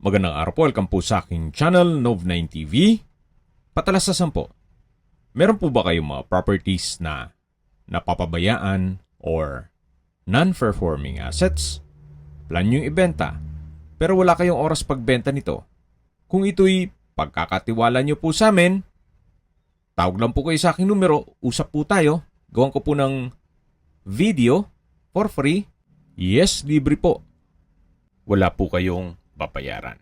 Magandang araw po, welcome po sa aking channel, Nov9 TV. Patalasasan po, meron po ba kayong mga properties na napapabayaan or non-performing assets? Plan nyo yung ibenta, pero wala kayong oras pagbenta nito. Kung ito'y pagkakatiwala nyo po sa amin, tawag lang po kayo sa aking numero, usap po tayo, gawan ko po ng video for free. Yes, libre po. Wala po kayong babayaran.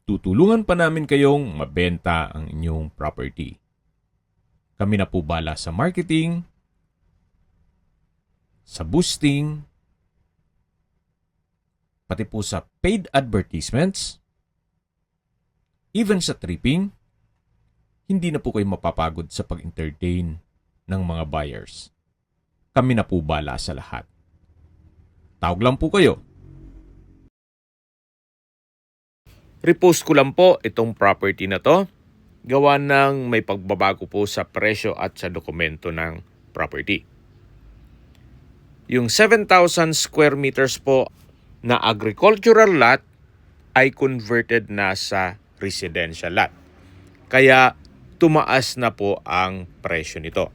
Tutulungan pa namin kayong mabenta ang inyong property. Kami na po bala sa marketing, sa boosting, pati po sa paid advertisements, even sa tripping. Hindi na po kayo mapapagod sa pag-entertain ng mga buyers. Kami na po bala sa lahat. Tawag lang po kayo. Repost ko lang po itong property na to. Gawa ng may pagbabago po sa presyo at sa dokumento ng property. Yung 7,000 square meters po na agricultural lot ay converted na sa residential lot. Kaya tumaas na po ang presyo nito.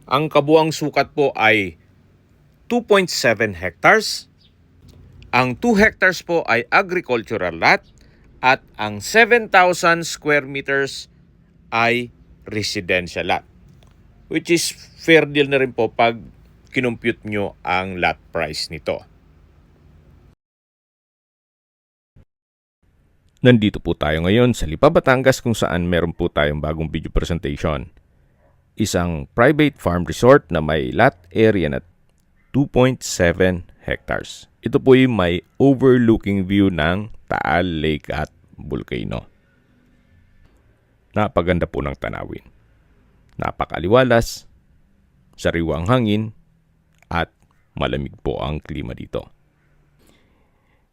Ang kabuang sukat po ay 2.7 hectares. Ang 2 hectares po ay agricultural lot. At ang 7,000 square meters ay residential lot. Which is fair deal na rin po pag kinumpute nyo ang lot price nito. Nandito po tayo ngayon sa Lipa, Batangas kung saan meron po tayong bagong video presentation. Isang private farm resort na may lot area na 2.7 hectares. Ito po yung may overlooking view ng Taal Lake at Volcano. Napaganda po ng tanawin. Napakaliwalas, sariwang hangin, at malamig po ang klima dito.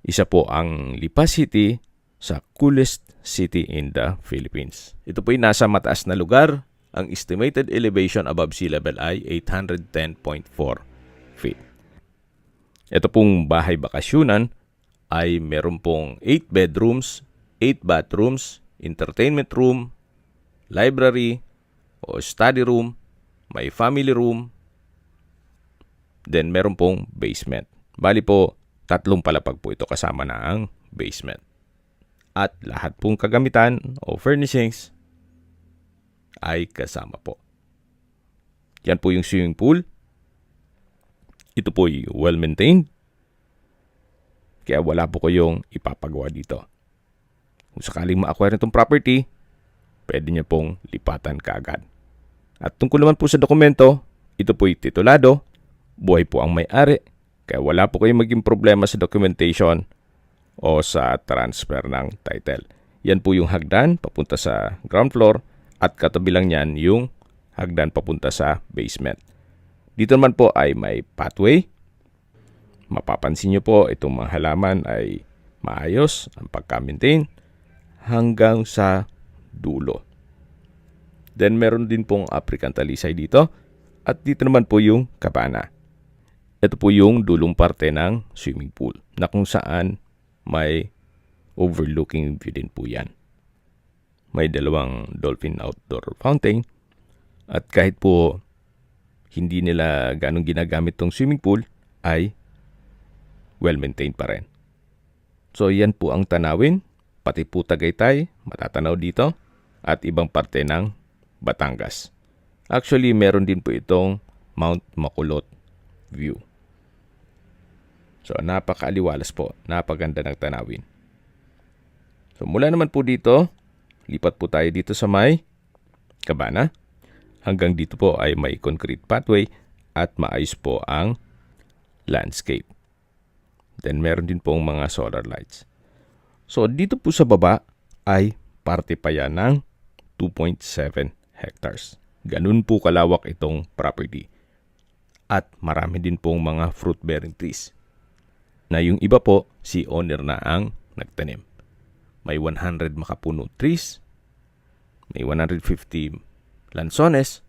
Isa po ang Lipa City sa coolest city in the Philippines. Ito po ay nasa mataas na lugar. Ang estimated elevation above sea level ay 810.4 feet. Ito pong bahay bakasyunan ay meron pong 8 bedrooms, 8 bathrooms, entertainment room, library o study room, may family room, then meron pong basement. Bali po, 3 palapag po ito kasama na ang basement. At lahat pong kagamitan o furnishings ay kasama po. Yan po yung swimming pool. Ito po ay well-maintained. Kaya wala po kayong ipapagawa dito. Kung sakaling ma-acquire itong property, pwede niyo pong lipatan kaagad. At tungkol naman po sa dokumento, ito po ay titulado, buhay po ang may-ari, kaya wala po kayong maging problema sa documentation o sa transfer ng title. Yan po yung hagdan papunta sa ground floor at katabi lang yan yung hagdan papunta sa basement. Dito naman po ay may pathway. Mapapansin nyo po itong mga halaman ay maayos ang pagka-maintain hanggang sa dulo. Then meron din pong African talisay dito at dito naman po yung kabana. Ito po yung dulong parte ng swimming pool na kung saan may overlooking view din po yan. May 2 dolphin outdoor fountain at kahit po hindi nila ganong ginagamit tong swimming pool ay well-maintained pa rin. So yan po ang tanawin, pati po Tagaytay, matatanaw dito, at ibang parte ng Batangas. Actually, meron din po itong Mount Makulot view. So napakaaliwalas po, napaganda ng tanawin. So mula naman po dito, lipat po tayo dito sa may kabana. Hanggang dito po ay may concrete pathway at maayos po ang landscape. Then meron din pong mga solar lights. So dito po sa baba ay parte pa yan ng 2.7 hectares. Ganun po kalawak itong property. At marami din pong mga fruit-bearing trees. Na yung iba po, si owner na ang nagtanim. May 100 makapuno trees, may 150 lansones,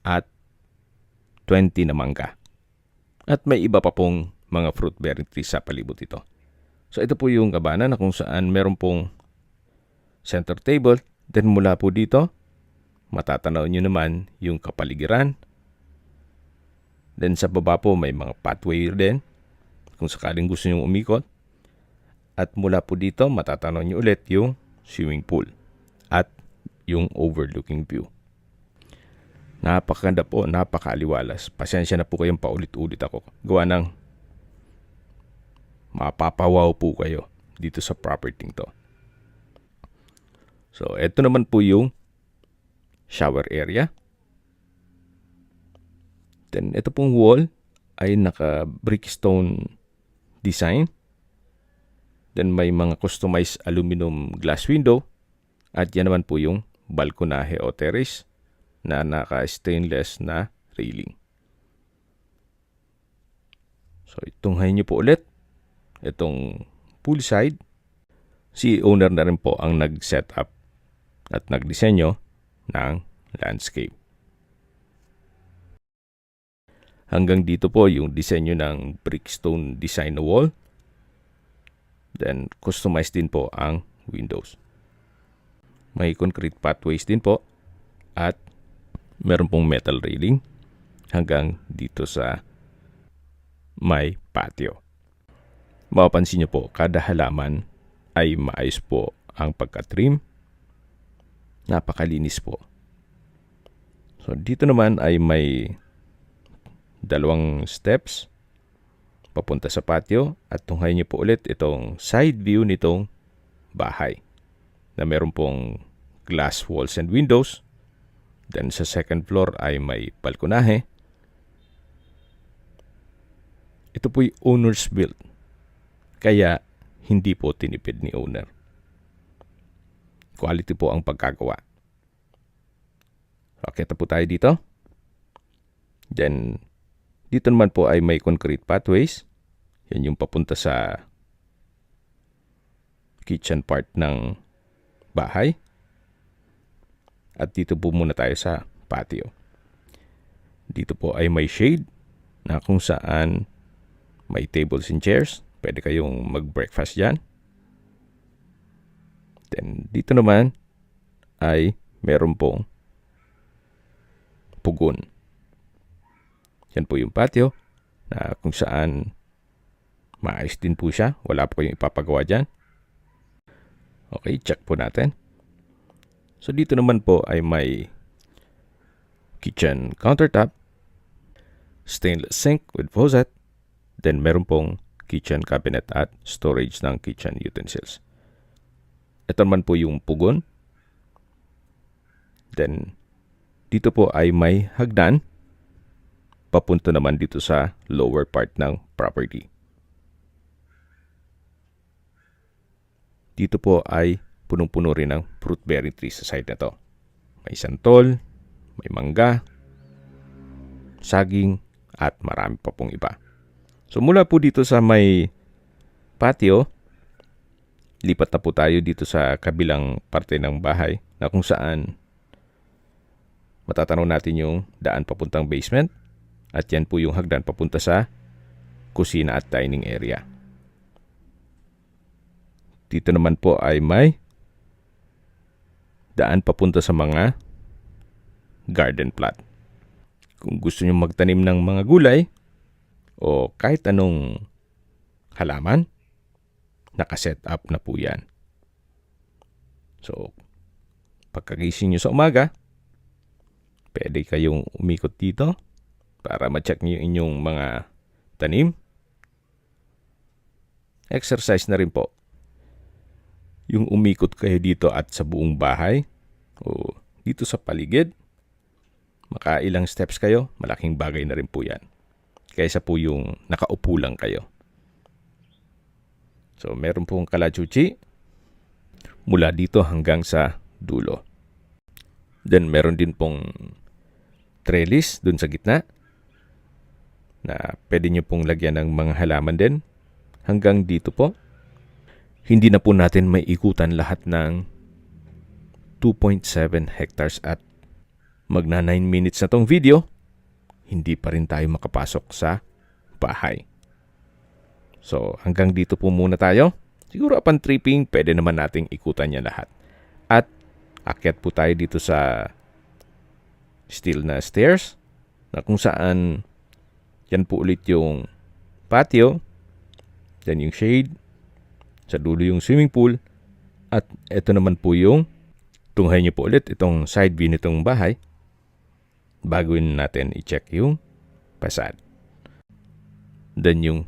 at 20 na mangga. At may iba pa pong mga fruit-bearing trees sa palibot ito. So ito po yung gabana na kung saan meron pong center table. Then mula po dito, matatanaw nyo naman yung kapaligiran. Then sa baba po may mga pathway din kung sakaling gusto nyo umikot. At mula po dito, matatanaw nyo ulit yung swimming pool at yung overlooking view. Napakaganda po, napakaaliwalas. Pasensya na po kayong paulit-ulit ako. Gawa ng mapapawaw po kayo dito sa property to. So, ito naman po yung shower area. Then, ito pong wall ay naka-brickstone design. Then, may mga customized aluminum glass window. At yan naman po yung balkonahe o terrace na naka-stainless na railing. So, itunghayin nyo po ulit. Itong poolside. Si owner na rin po ang nag-set up at nagdisenyo ng landscape. Hanggang dito po yung disenyo ng brickstone design na wall. Then, customized din po ang windows. May concrete pathways din po at meron pong metal railing hanggang dito sa may patio. Mapapansin nyo po, kada halaman ay maayos po ang pagka-trim. Napakalinis po. So, dito naman ay may dalawang steps papunta sa patio at tunghayin nyo po ulit itong side view nitong bahay na meron pong glass walls and windows. Then sa second floor ay may balkonahe. Ito po'y owner's built. Kaya hindi po tinipid ni owner. Quality po ang pagkagawa. Okay, po tayo dito. Then, dito naman po ay may concrete pathways. Yan yung papunta sa kitchen part ng bahay. At dito po muna tayo sa patio. Dito po ay may shade na kung saan may tables and chairs. Pwede kayong mag-breakfast dyan. Then dito naman ay meron pong pugon. Yan po yung patio na kung saan maayos din po siya. Wala po kayong ipapagawa dyan. Okay, check po natin. So dito naman po ay may kitchen countertop, stainless sink with faucet, then meron pong kitchen cabinet at storage ng kitchen utensils. Ito naman po yung pugon. Then dito po ay may hagdan papunta naman dito sa lower part ng property. Dito po ay punong-puno rin ng fruit bearing trees sa side na to. May santol, may mangga, saging, at marami pa pong iba. So mula po dito sa may patio, lipat na po tayo dito sa kabilang parte ng bahay na kung saan matatanaw natin yung daan papuntang basement at yan po yung hagdan papunta sa kusina at dining area. Dito naman po ay may daan papunta sa mga garden plot. Kung gusto nyo magtanim ng mga gulay o kahit anong halaman, nakaset up na po yan. So, pagkagising nyo sa umaga, pwede kayong umikot dito para ma-check nyo yung inyong mga tanim. Exercise na rin po. Yung umikot kayo dito at sa buong bahay o dito sa paligid, makailang steps kayo, malaking bagay na rin po yan. Kaysa po yung nakaupo lang kayo. So, meron pong kalachuchi mula dito hanggang sa dulo. Then, meron din pong trellis dun sa gitna na pwede nyo pong lagyan ng mga halaman din hanggang dito po. Hindi na po natin may ikutan lahat ng 2.7 hectares at magna 9 minutes na tong video, hindi pa rin tayo makapasok sa bahay. So hanggang dito po muna tayo. Siguro upon tripping, pwede naman nating ikutan yan lahat. At akyat po tayo dito sa steel na stairs na kung saan yan po ulit yung patio, yan yung shade, sa dulo yung swimming pool, at ito naman po yung tunghay niyo po ulit itong side view nitong bahay bago natin i-check yung facade. Then yung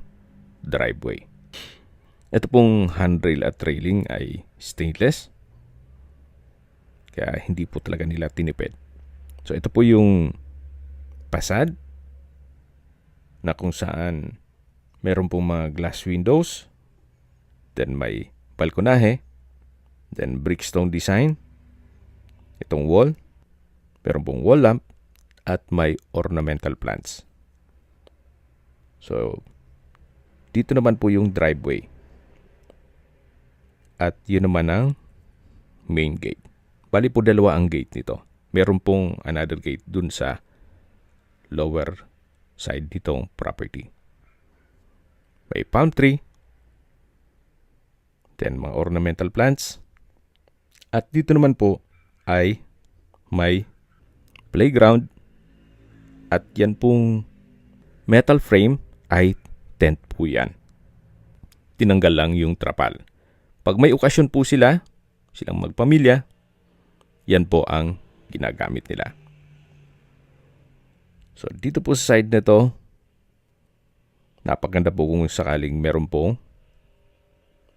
driveway. Ito pong handrail at railing ay stainless. Kaya hindi po talaga nila tinipid. So ito po yung facade na kung saan meron pong mga glass windows. Then may balkonahe. Then brickstone design. Itong wall. Meron pong wall lamp. At may ornamental plants. So dito naman po yung driveway. At yun naman ang main gate. Bali po dalawa ang gate nito. Meron pong another gate dun sa lower side nitong property. May palm tree. Then mga ornamental plants. At dito naman po ay may playground. At yan pong metal frame ay tent po yan. Tinanggal lang yung trapal. Pag may okasyon po silang magpamilya, yan po ang ginagamit nila. So, dito po sa side na to, napaganda po kung sakaling meron pong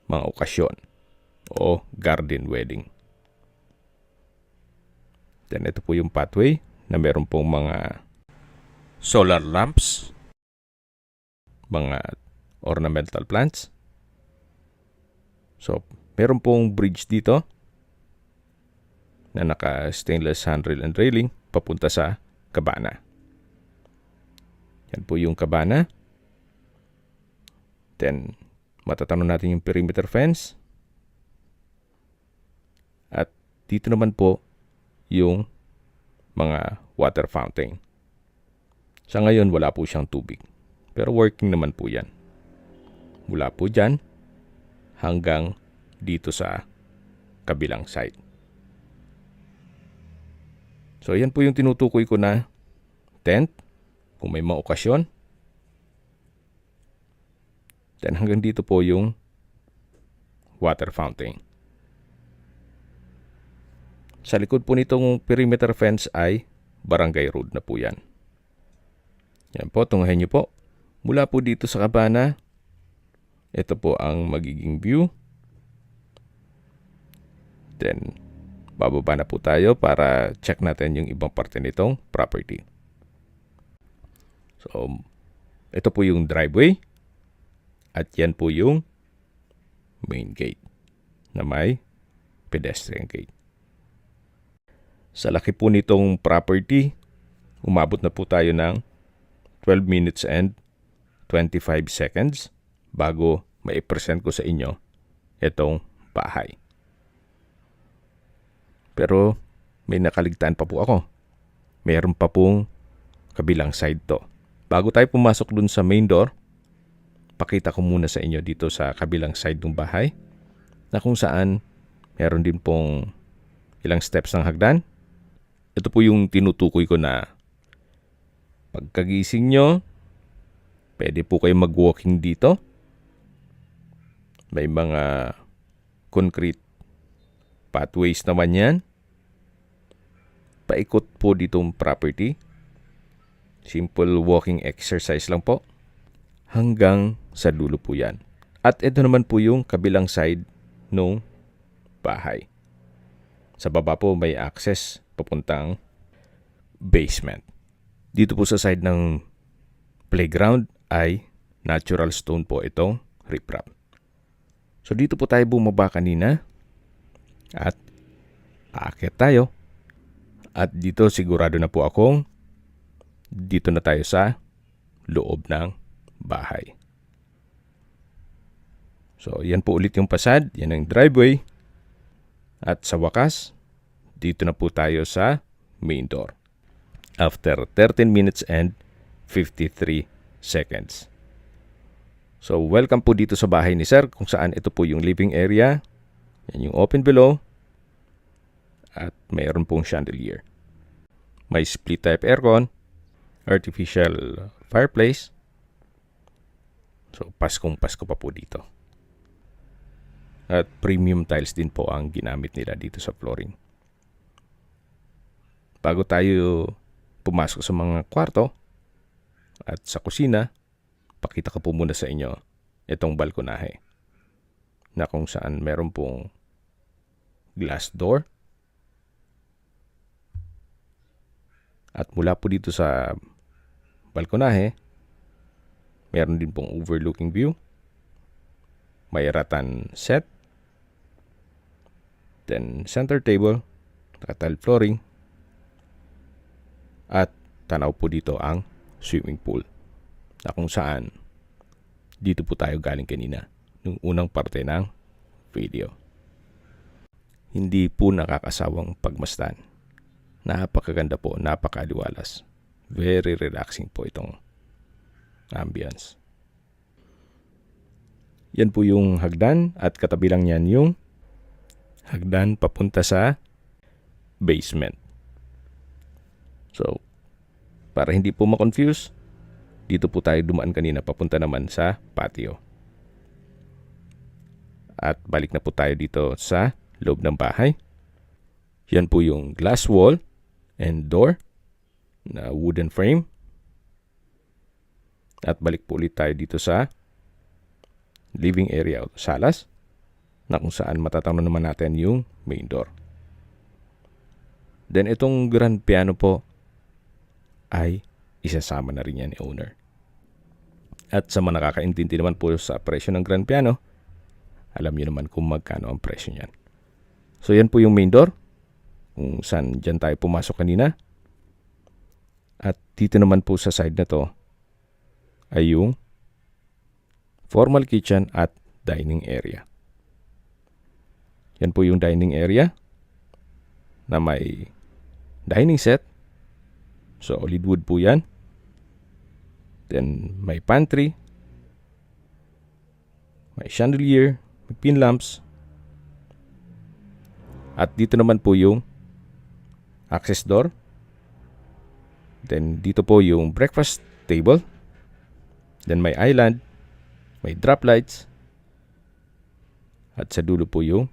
mga okasyon o garden wedding. Then, ito po yung pathway na meron pong mga solar lamps, mga ornamental plants. So, meron pong bridge dito na naka-stainless handrail and railing papunta sa kabana. Yan po yung kabana. Then, matatanong natin yung perimeter fence. At dito naman po yung mga water fountain. Sa ngayon, wala po siyang tubig. Pero working naman po yan. Mula po dyan hanggang dito sa kabilang side. So, yan po yung tinutukoy ko na tent kung may mga okasyon. Then hanggang dito po yung water fountain. Sa likod po nitong perimeter fence ay barangay road na po yan. Yan po, tunghayin nyo po. Mula po dito sa kabana, ito po ang magiging view. Then, bababa na po tayo para check natin yung ibang parte nitong property. So, ito po yung driveway. At yan po yung main gate na may pedestrian gate. Sa laki po nitong property, umabot na po tayo ng 12 minutes and 25 seconds bago ma-present ko sa inyo itong bahay. Pero may nakaligtaan pa po ako. Meron pa pong kabilang side to. Bago tayo pumasok dun sa main door, pakita ko muna sa inyo dito sa kabilang side ng bahay na kung saan meron din pong ilang steps ng hagdan. Ito po yung tinutukoy ko na pagkagising nyo, pwede po kayo mag-walking dito. May mga concrete pathways naman yan. Paikot po ditong property. Simple walking exercise lang po. Hanggang sa dulo po yan. At ito naman po yung kabilang side ng bahay. Sa baba po may access papuntang basement. Dito po sa side ng playground ay natural stone po itong riprap. So dito po tayo bumaba kanina at aakyat tayo. At dito sigurado na po akong dito na tayo sa loob ng bahay. So yan po ulit yung facade, yan ang driveway. At sa wakas, dito na po tayo sa main door. After 13 minutes and 53 seconds. So, welcome po dito sa bahay ni Sir kung saan ito po yung living area. Yan yung open below. At mayroon pong chandelier. May split type aircon. Artificial fireplace. So, Paskong Pasko pa po dito. At premium tiles din po ang ginamit nila dito sa flooring. Bago tayo pumasok sa mga kwarto at sa kusina, pakita ko po muna sa inyo itong balkonahe na kung saan meron pong glass door. At mula po dito sa balkonahe, meron din pong overlooking view. May ratan set. Then center table, naka-tile flooring. At tanaw po dito ang swimming pool na kung saan dito po tayo galing kanina nung unang parte ng video. Hindi po nakakasawang pagmasdan. Napakaganda po, napakaliwalas. Very relaxing po itong ambience. Yan po yung hagdan at katabi lang yan yung hagdan papunta sa basement. So, para hindi po ma-confuse, dito po tayo dumaan kanina papunta naman sa patio. At balik na po tayo dito sa loob ng bahay. Yan po yung glass wall and door na wooden frame. At balik po ulit tayo dito sa living area o salas na kung saan matatanaw naman natin yung main door. Then itong grand piano po ay isasama na rin yan ni owner. At sa mga nakakaintindi naman po sa presyo ng grand piano, alam niyo naman kung magkano ang presyo niyan. So yan po yung main door kung saan dyan tayo pumasok kanina. At dito naman po sa side na to ay yung formal kitchen at dining area. Yan po yung dining area na may dining set. So, solid wood po yan. Then, may pantry. May chandelier. May pin lamps. At dito naman po yung access door. Then, dito po yung breakfast table. Then, may island. May drop lights. At sa dulo po yung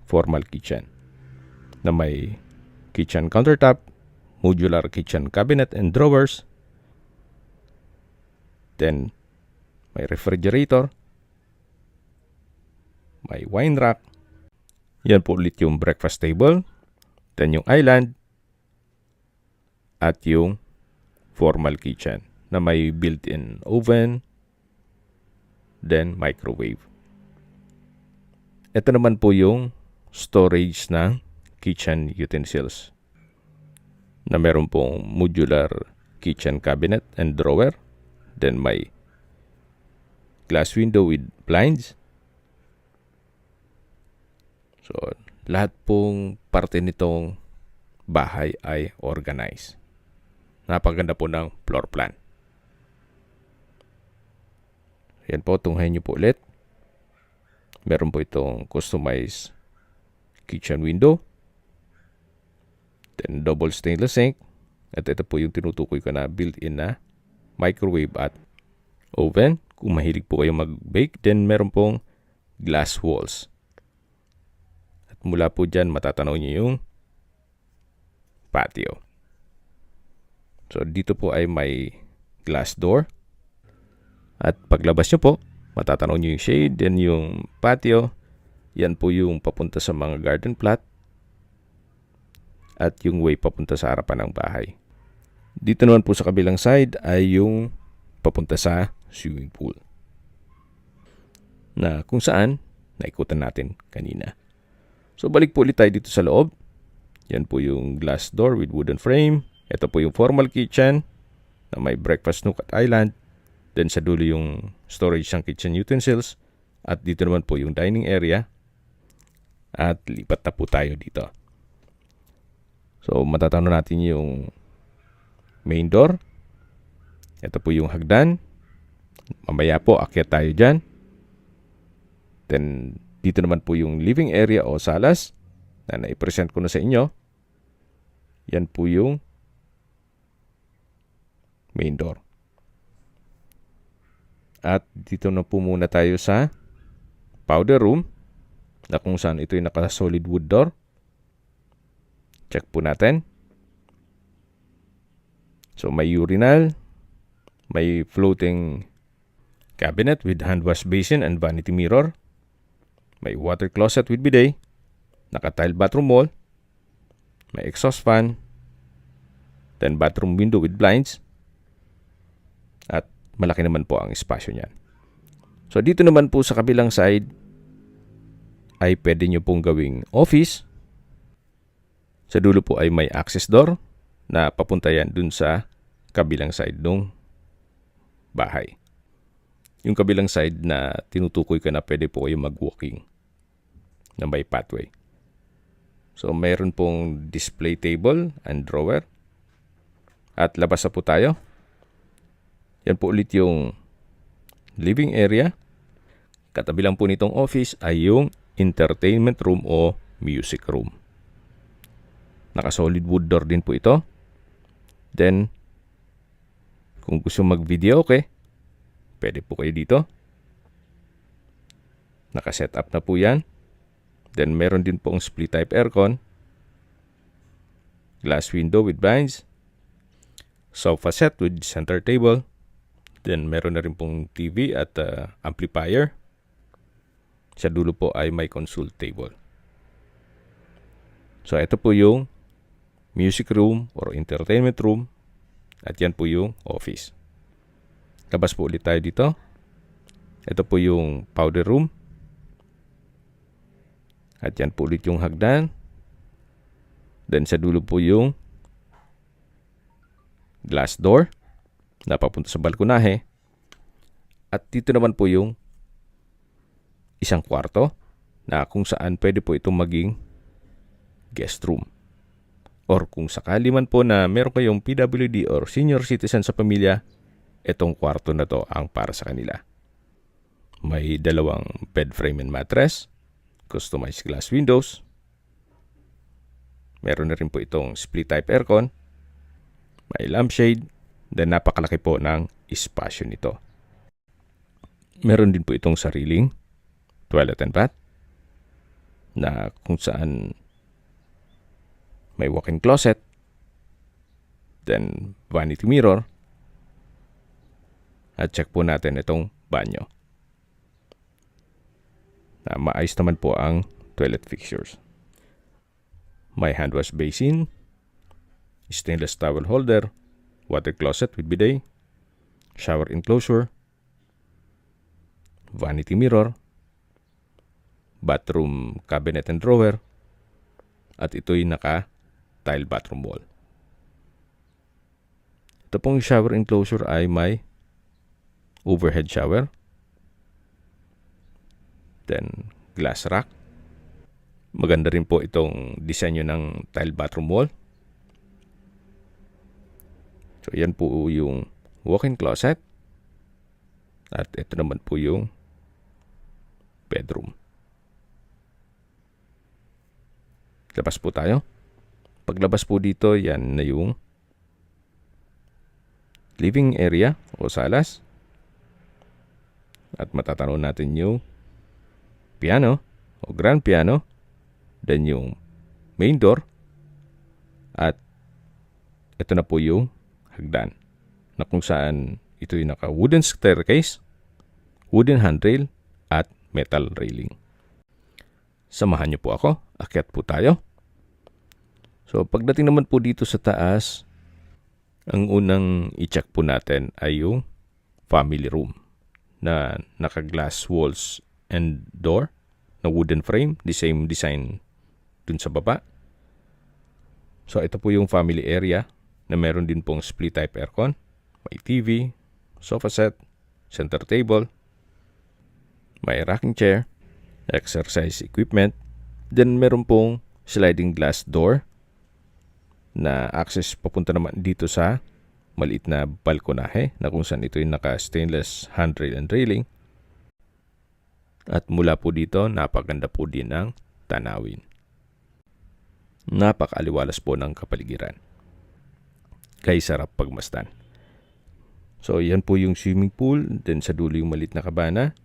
formal kitchen na may kitchen countertop, modular kitchen cabinet and drawers. Then, may refrigerator. May wine rack. Yan po ulit yung breakfast table. Then yung island. At yung formal kitchen na may built-in oven. Then microwave. Ito naman po yung storage ng kitchen utensils na meron pong modular kitchen cabinet and drawer. Then may glass window with blinds. So, lahat pong parte nitong bahay ay organized. Napaganda po ng floor plan. Yan po, tunghayin nyo po ulit. Meron po itong customized kitchen window. Then double stainless sink. At ito po yung tinutukoy ko na built-in na microwave at oven. Kung mahilig po kayo mag-bake, then meron pong glass walls. At mula po dyan, matatanaw nyo yung patio. So, dito po ay may glass door. At paglabas nyo po, matatanaw nyo yung shade, then yung patio. Yan po yung papunta sa mga garden plot. At yung way papunta sa harapan ng bahay. Dito naman po sa kabilang side ay yung papunta sa swimming pool. Na kung saan, naikutan natin kanina. So balik po ulit tayo dito sa loob. Yan po yung glass door with wooden frame. Ito po yung formal kitchen na may breakfast nook at island. Then sa dulo yung storage ng kitchen utensils. At dito naman po yung dining area. At lipat na po tayo dito. So matatanaw natin yung main door. Ito po yung hagdan. Mamaya po, akyat tayo dyan. Then, dito naman po yung living area o salas na naipresent ko na sa inyo. Yan po yung main door. At dito na po muna tayo sa powder room na kung saan ito yung naka-solid wood door. Check po natin. So, may urinal, may floating cabinet with hand wash basin and vanity mirror, may water closet with bidet, naka-tile bathroom wall, may exhaust fan, then bathroom window with blinds, at malaki naman po ang espasyo niyan. So, dito naman po sa kabilang side ay pwede nyo pong gawing office. Sa dulo po ay may access door na papunta yan dun sa kabilang side ng bahay. Yung kabilang side na tinutukoy ko na pwede po kayo mag-walking na may pathway. So, mayroon pong display table and drawer. At labas na po tayo. Yan po ulit yung living area. Katabi lang po nitong office ay yung entertainment room o music room. Naka-solid wood door din po ito. Then, kung gusto mag-video, okay, pwede po kayo dito. Naka-set up na po yan. Then, meron din pong split type aircon. Glass window with blinds. Sofa set with center table. Then, meron na rin pong TV at amplifier. Sa dulo po ay may console table. So, ito po yung music room or entertainment room. At yan po yung office. Labas po ulit tayo dito. Ito po yung powder room. At yan po ulit yung hagdan. Then sa dulo po yung glass door na papunta sa balkonahe. At dito naman po yung isang kwarto na kung saan pwede po itong maging guest room. Or kung sakali man po na meron kayong PWD or senior citizen sa pamilya, itong kwarto na to ang para sa kanila. May dalawang bed frame and mattress, customized glass windows. Meron na rin po itong split type aircon, may lampshade, then napakalaki po ng espasyo nito. Meron din po itong sariling toilet and bath na kung saan may walk-in closet, then vanity mirror, at check po natin itong banyo. Na maayos naman po ang toilet fixtures. May hand wash basin, stainless towel holder, water closet with bidet, shower enclosure, vanity mirror, bathroom cabinet and drawer, at ito'y naka-tile bathroom wall. Ito pong shower enclosure ay may overhead shower, then glass rack. Maganda rin po itong disenyo ng tile bathroom wall. So, yan po yung walk-in closet. At ito naman po yung bedroom. Labas po tayo. Paglabas po dito, yan na yung living area o salas. At matatanaw natin yung piano o grand piano. Then yung main door. At ito na po yung hagdan. Na kung saan ito yung naka wooden staircase, wooden handrail, at metal railing. Samahan niyo po ako. Akyat po tayo. So, pagdating naman po dito sa taas, ang unang i-check po natin ay yung family room na naka-glass walls and door na wooden frame, the same design dun sa baba. So, ito po yung family area na meron din pong split type aircon, may TV, sofa set, center table, may rocking chair, exercise equipment, then meron pong sliding glass door na access papunta naman dito sa maliit na balkonahe na kung saan ito yung naka-stainless handrail and railing. At mula po dito, napaganda po din ng tanawin. Napakaliwalas po ng kapaligiran. Kaya sarap pagmasdan. So, yan po yung swimming pool. Then sa dulo yung maliit na kabana.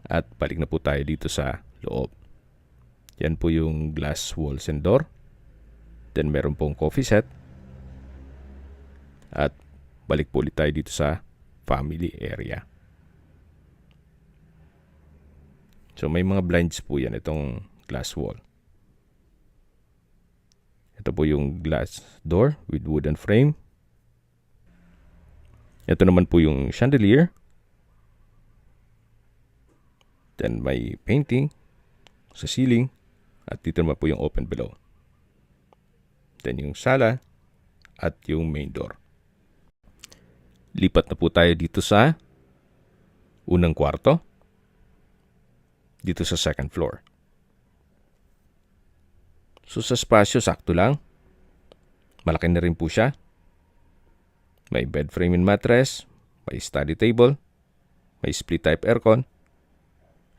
At balik na po tayo dito sa loob. Yan po yung glass walls and door. Then meron pong coffee set. At balik po ulit tayo dito sa family area. So may mga blinds po yan, itong glass wall. Ito po yung glass door with wooden frame. Ito naman po yung chandelier. Then may painting sa ceiling. At dito naman po yung open below. Then yung sala at yung main door. Lipat na po tayo dito sa unang kwarto. Dito sa second floor. So sa spasyo, sakto lang. Malaki na rin po siya. May bed frame and mattress. May study table. May split type aircon.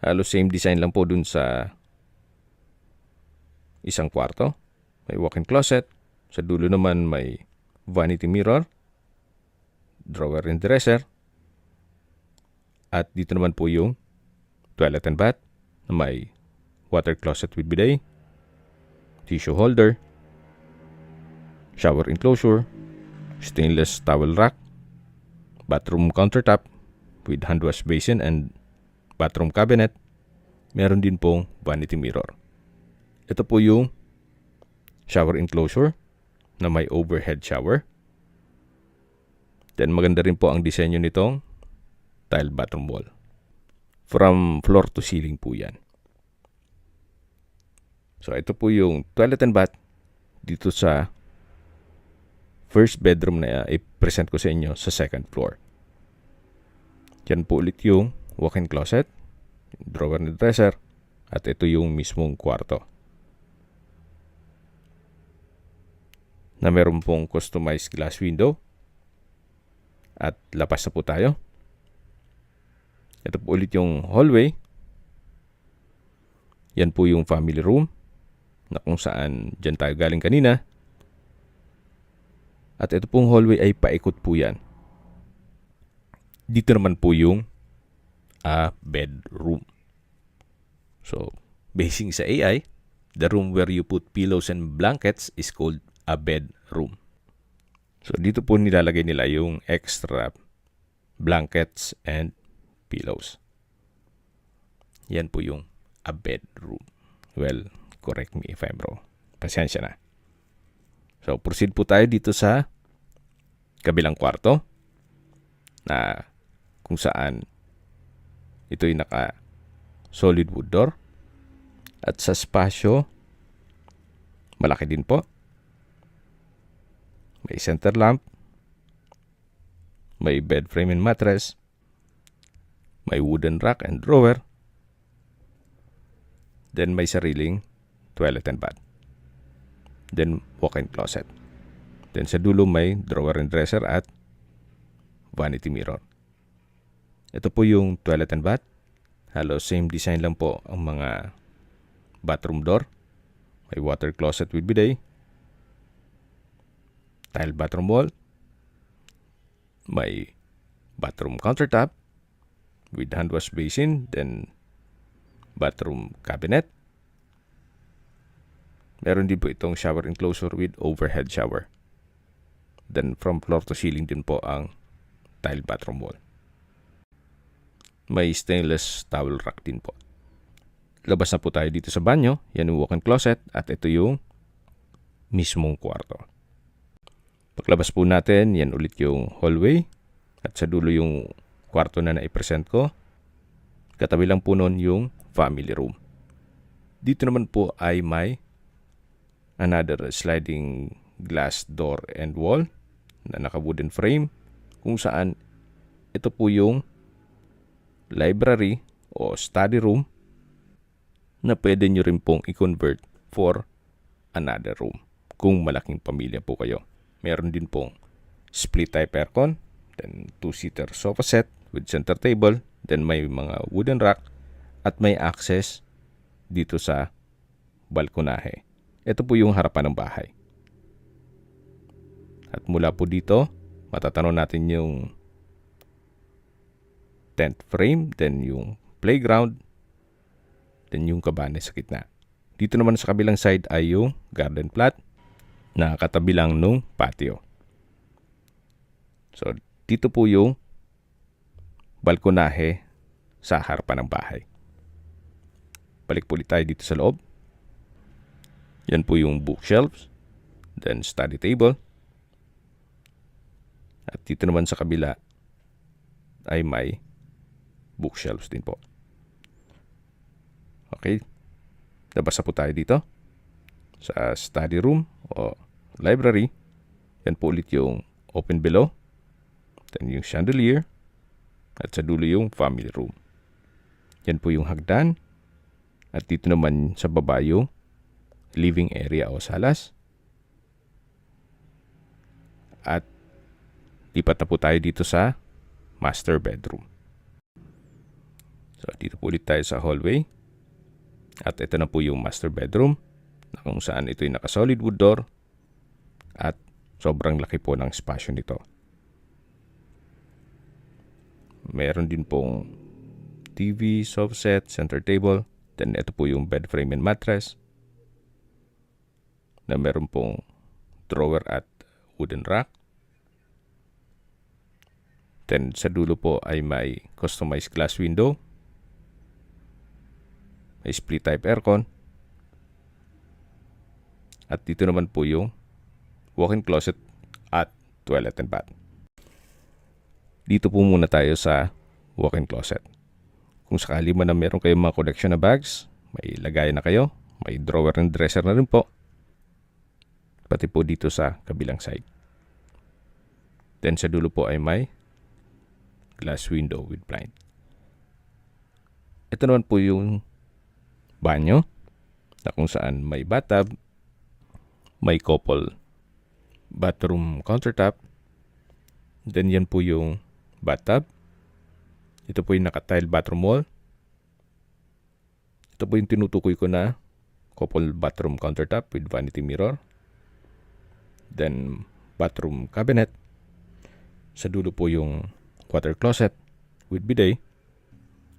Halos same design lang po dun sa isang kwarto. May walk-in closet. Sa dulo naman may vanity mirror. Drawer and dresser. At dito naman po yung toilet and bath na may water closet with bidet, tissue holder, shower enclosure, stainless towel rack, bathroom countertop with hand wash basin and bathroom cabinet. Meron din pong vanity mirror. Ito po yung shower enclosure na may overhead shower. Then maganda rin po ang disenyo nitong tile bathroom wall. From floor to ceiling po yan. So ito po yung toilet and bath dito sa first bedroom na i-present ko sa inyo sa second floor. Yan po ulit yung walk-in closet, drawer and dresser, at ito yung mismong kwarto. Na meron pong customized glass window. At lapas na po tayo. Ito po ulit yung hallway. Yan po yung family room na kung saan dyan tayo galing kanina. At ito pong hallway ay paikot po yan. Dito naman po yung bedroom. So, basing sa AI, the room where you put pillows and blankets is called a bedroom. So, dito po nilalagay nila yung extra blankets and pillows. Yan po yung a bedroom. Well, correct me if I'm wrong. Pasensya na. So, proceed po tayo dito sa kabilang kwarto na kung saan ito'y naka solid wood door. At sa spasyo, malaki din po. May center lamp, may bed frame and mattress, may wooden rack and drawer, then may sariling toilet and bath, then walk-in closet. Then sa dulo may drawer and dresser at vanity mirror. Ito po yung toilet and bath. Halos same design lang po ang mga bathroom door. May water closet with bidet, tile bathroom wall, may bathroom countertop with hand wash basin, then bathroom cabinet. Meron din po itong shower enclosure with overhead shower. Then from floor to ceiling din po ang tile bathroom wall. May stainless towel rack din po. Labas na po tayo dito sa banyo. Yan yung walk-in closet at ito yung mismong kwarto. Paglabas po natin, yan ulit yung hallway at sa dulo yung kwarto na naipresent ko. Katabi lang po nun yung family room. Dito naman po ay may another sliding glass door and wall na naka-wooden frame kung saan ito po yung library o study room na pwede nyo rin pong i-convert for another room kung malaking pamilya po kayo. Meron din pong split type aircon, then 2-seater sofa set with center table, then may mga wooden rack, at may access dito sa balkonahe. Ito po yung harapan ng bahay. At mula po dito, matatanaw natin yung tent frame, then yung playground, then yung kabane sa gitna. Dito naman sa kabilang side ay yung garden plot na katabi lang nung patio. So, dito po yung balkonahe sa harapan ng bahay. Balik po ulit tayo dito sa loob. Yan po yung bookshelves, then study table. At dito naman sa kabila ay may bookshelves din po. Okay. Nabasa po tayo dito sa study room o library. Yan po ulit yung open below. Then yung chandelier. At sa dulo yung family room. Yan po yung hagdan. At dito naman sa baba yung living area o salas. At lipat na po tayo dito sa master bedroom. So dito po ulit tayo sa hallway. At ito na po yung master bedroom na kung saan ito'y naka-solid wood door at sobrang laki po ng spasyo nito. Meron din pong TV, sofa set, center table, then ito po yung bed frame and mattress na meron pong drawer at wooden rack. Then sa dulo po ay may customized glass window. May split type aircon. At dito naman po yung walk-in closet at toilet and bath. Dito po muna tayo sa walk-in closet. Kung sakali man na meron kayong mga collection na bags, may lagayan na kayo, may drawer and dresser na rin po. Pati po dito sa kabilang side. Then sa dulo po ay may glass window with blind. Ito naman po yung banyo na kung saan may bathtub, may couple bathroom countertop, then yan po yung bathtub. Ito po yung naka-tile bathroom wall. Ito po yung tinutukoy ko na couple bathroom countertop with vanity mirror, then bathroom cabinet. Sa dulo po yung water closet with bidet.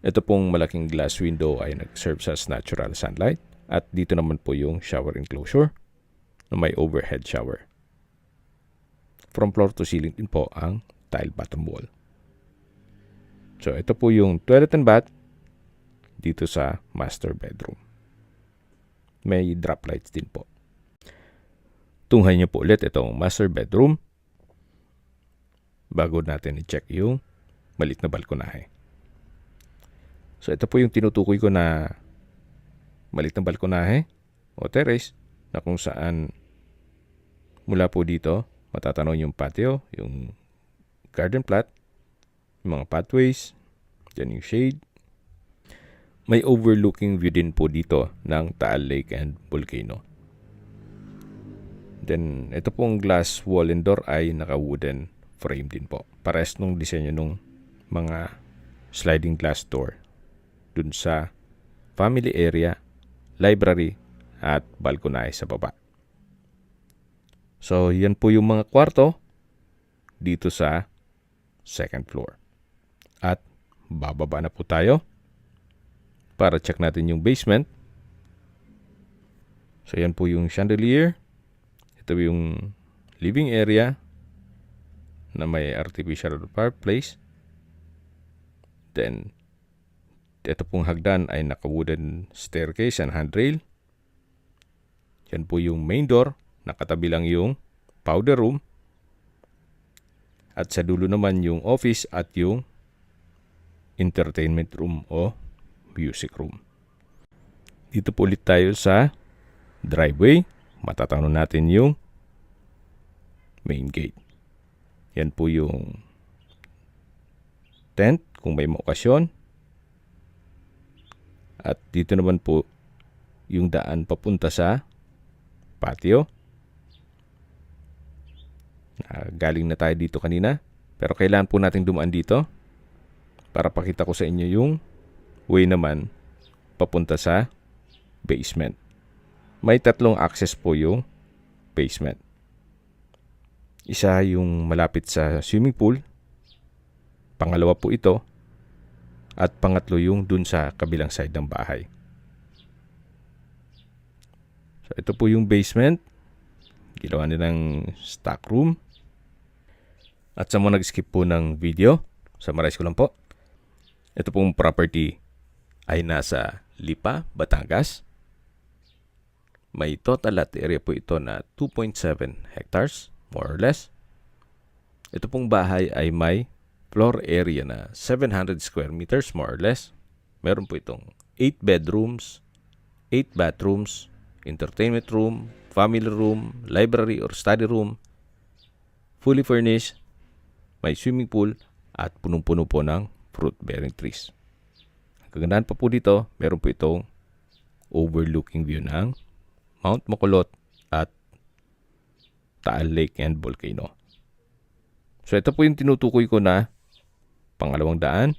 Ito pong malaking glass window ay nag-serve as natural sunlight. At dito naman po yung shower enclosure na may overhead shower. From floor to ceiling din po ang tile bathroom wall. So ito po yung toilet and bath dito sa master bedroom. May drop lights din po. Tunghayan niyo po ulit itong master bedroom bago natin i-check yung maliit na balkonahe. So ito po yung tinutukoy ko na maliit na balkonahe o terrace na kung saan mula po dito matatanaw yung patio, yung garden plot, yung mga pathways, dyan yung shade. May overlooking view din po dito ng Taal Lake and Volcano. Then ito pong glass wall and door ay naka-wooden frame din po. Parehas nung disenyo nung mga sliding glass door dun sa family area, library, at balkonahe sa baba. So, yan po yung mga kwarto dito sa second floor. At bababa na po tayo para check natin yung basement. So, yan po yung chandelier. Ito yung living area na may artificial fireplace. Then, ito pong hagdan ay naka-wooden staircase and handrail. Yan po yung main door. Nakatabi lang yung powder room. At sa dulo naman yung office at yung entertainment room o music room. Dito po ulit tayo sa driveway. Matatanaw natin yung main gate. Yan po yung tent kung may maokasyon. At dito naman po yung daan papunta sa patio. Galing na tayo dito kanina. Pero kailangan po natin dumaan dito para pakita ko sa inyo yung way naman papunta sa basement. May tatlong access po yung basement. Isa yung malapit sa swimming pool. Pangalawa po ito. At pangatlo yung dun sa kabilang side ng bahay. So ito po yung basement. Ginawa nilang stock room. At sa mga nag-skip po ng video, summarize ko lang po. Ito pong property ay nasa Lipa, Batangas. May total lot area po ito na 2.7 hectares, more or less. Ito pong bahay ay may floor area na 700 square meters, more or less. Meron po itong 8 bedrooms, 8 bathrooms, entertainment room, family room, library or study room, fully furnished, may swimming pool at punong-puno po ng fruit-bearing trees. Ang kagandahan pa po dito, meron po itong overlooking view ng Mount Makulot at Taal Lake and Volcano. So ito po yung tinutukoy ko na pangalawang daan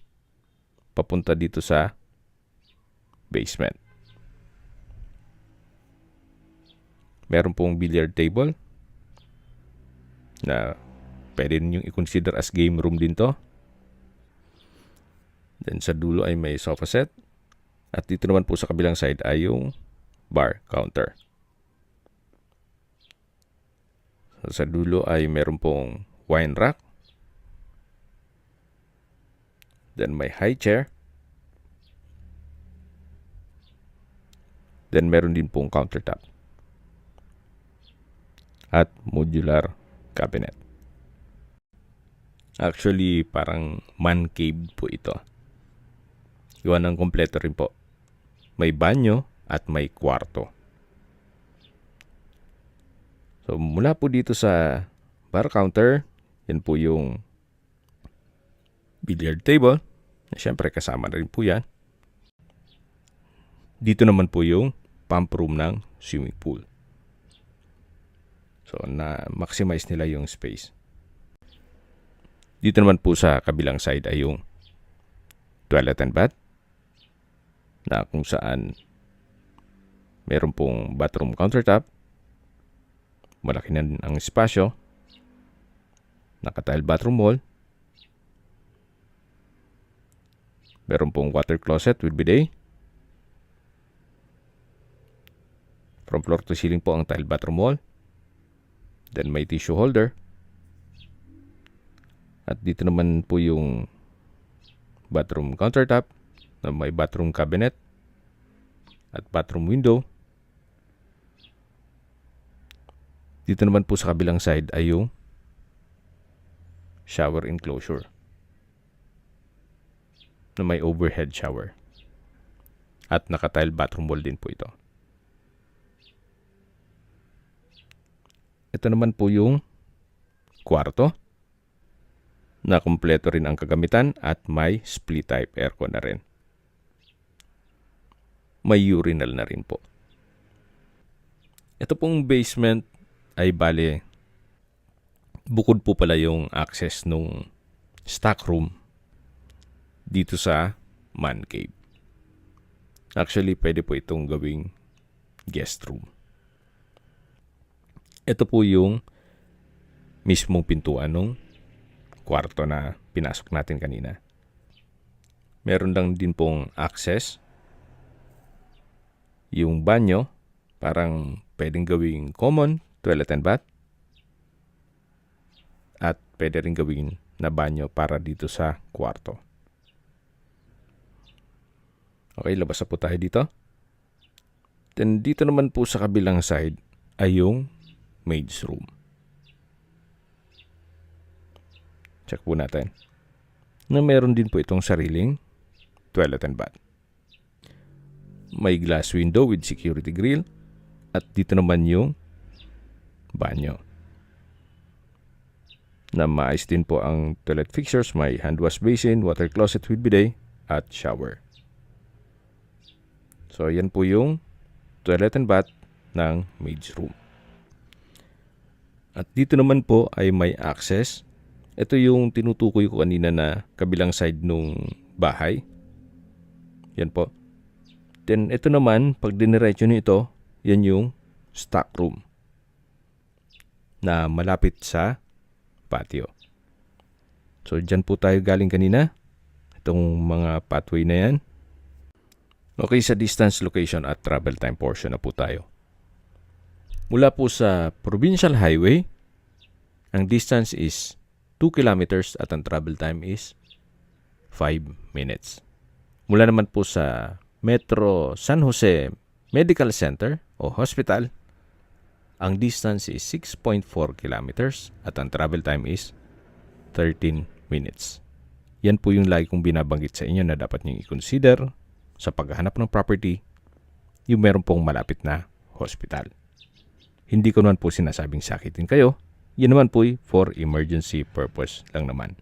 papunta dito sa basement. Meron pong billiard table na pwede ninyong i-consider as game room din to. Then sa dulo ay may sofa set. At dito naman po sa kabilang side ay yung bar counter. So, sa dulo ay meron pong wine rack. Then may high chair. Then meron din pong countertop. At modular cabinet. Actually, parang man cave po ito. Gawa ng kompleto rin po. May banyo at may kwarto. So, mula po dito sa bar counter, yan po yung billiard table. Siyempre, kasama na rin po yan. Dito naman po yung pump room ng swimming pool. So, na-maximize nila yung space. Dito naman po sa kabilang side ay yung toilet and bath na kung saan meron pong bathroom countertop. Malaki na din ang espasyo. Naka-tile bathroom wall. Meron pong water closet with bidet. From floor to ceiling po ang tile bathroom wall. Then may tissue holder. At dito naman po yung bathroom countertop na may bathroom cabinet at bathroom window. Dito naman po sa kabilang side ay yung shower enclosure na may overhead shower. At naka-tile bathroom wall din po ito. Ito naman po yung kwarto na kumpleto rin ang kagamitan at may split type aircon na rin. May urinal na rin po. Ito pong basement ay bale, bukod po pala yung access nung stock room dito sa man cave. Actually, pwede po itong gawing guest room. Ito po yung mismong pintuan ng kwarto na pinasok natin kanina. Meron lang din pong access. Yung banyo, parang pwedeng gawing common toilet and bath. At pwede rin gawin na banyo para dito sa kwarto. Okay, labas na po tayo dito. Then dito naman po sa kabilang side ay yung maid's room. Check po natin. Na meron din po itong sariling toilet and bath. May glass window with security grill. At dito naman yung banyo. Na maayos din po ang toilet fixtures. May hand wash basin, water closet with bidet, at shower. So, yan po yung toilet and bath ng maid's room. At dito naman po ay may access. Ito yung tinutukoy ko kanina na kabilang side nung bahay. Yan po. Then ito naman, pag diniretso nito, yan yung stock room na malapit sa patio. So dyan po tayo galing kanina. Itong mga pathway na yan. Okay, sa distance, location at travel time portion na po tayo. Mula po sa Provincial Highway, ang distance is 2 kilometers at ang travel time is 5 minutes. Mula naman po sa Metro San Jose Medical Center o Hospital, ang distance is 6.4 kilometers at ang travel time is 13 minutes. Yan po yung lagi kong binabanggit sa inyo na dapat niyong i-consider sa paghahanap ng property, yung meron pong malapit na hospital. Hindi ko naman po sinasabing sakitin kayo. Yan naman po for emergency purpose lang naman.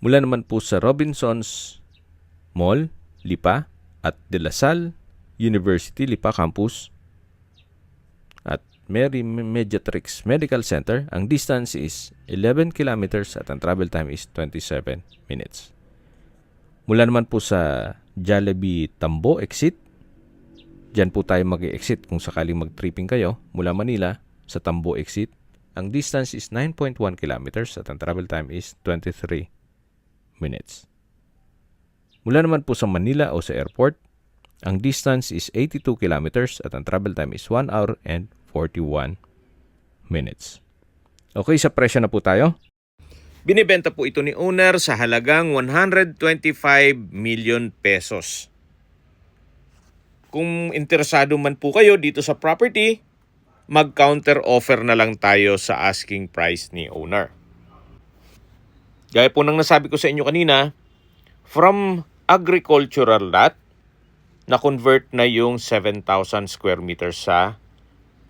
Mula naman po sa Robinsons Mall, Lipa, at De La Salle University, Lipa Campus, at Mary Mediatrix Medical Center, ang distance is 11 kilometers at ang travel time is 27 minutes. Mula naman po sa Jollibee Tambo exit, dyan po tayo mag-exit kung sakaling mag-tripping kayo mula Manila sa Tambo exit. Ang distance is 9.1 kilometers at ang travel time is 23 minutes. Mula naman po sa Manila o sa airport, ang distance is 82 kilometers at ang travel time is 1 hour and 41 minutes. Okay, sa presyo na po tayo. Binibenta po ito ni owner sa halagang 125 million pesos. Kung interesado man po kayo dito sa property, mag-counter offer na lang tayo sa asking price ni owner. Gaya po ng nasabi ko sa inyo kanina, from agricultural lot, na-convert na yung 7,000 square meters sa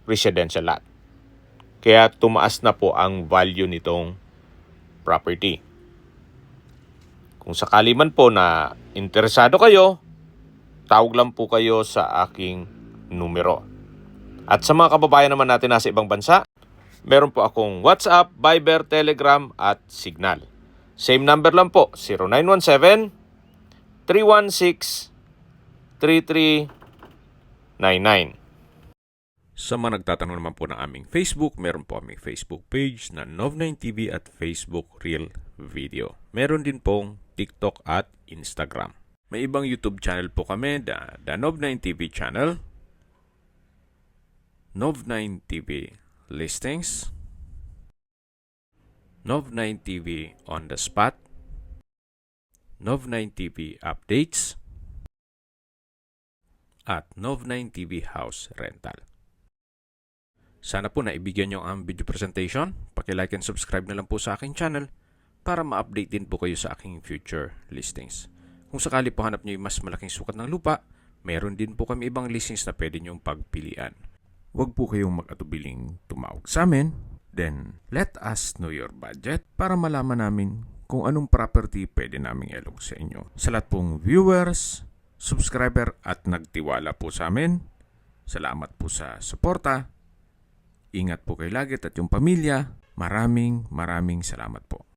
residential lot. Kaya tumaas na po ang value nitong property. Kung sakali man po na interesado kayo, tawag lang po kayo sa aking numero. At sa mga kababayan naman natin nasa ibang bansa, meron po akong WhatsApp, Viber, Telegram at Signal. Same number lang po, 0917-316-3399. Sa mga nagtatanong naman po ng aming Facebook, meron po aming Facebook page na Nov9TV at Facebook Real Video. Meron din pong TikTok at Instagram. May ibang YouTube channel po kami, the Nov9TV channel, Nov9TV Listings, Nov9TV On The Spot, Nov9TV Updates, at Nov9TV House Rental. Sana po naibigyan nyo ang video presentation. Paki-like and subscribe na lang po sa aking channel para ma-update din po kayo sa aking future listings. Kung sakali po hanap nyo yung mas malaking sukat ng lupa, meron din po kami ibang listings na pwede nyong pagpilian. Huwag po kayong mag-atubiling tumawag sa amin. Then, let us know your budget para malaman namin kung anong property pwede naming ilog sa inyo. Sa lahat pong viewers, subscriber at nagtiwala po sa amin, salamat po sa suporta. Ingat po kayo lagi at yung pamilya. Maraming salamat po.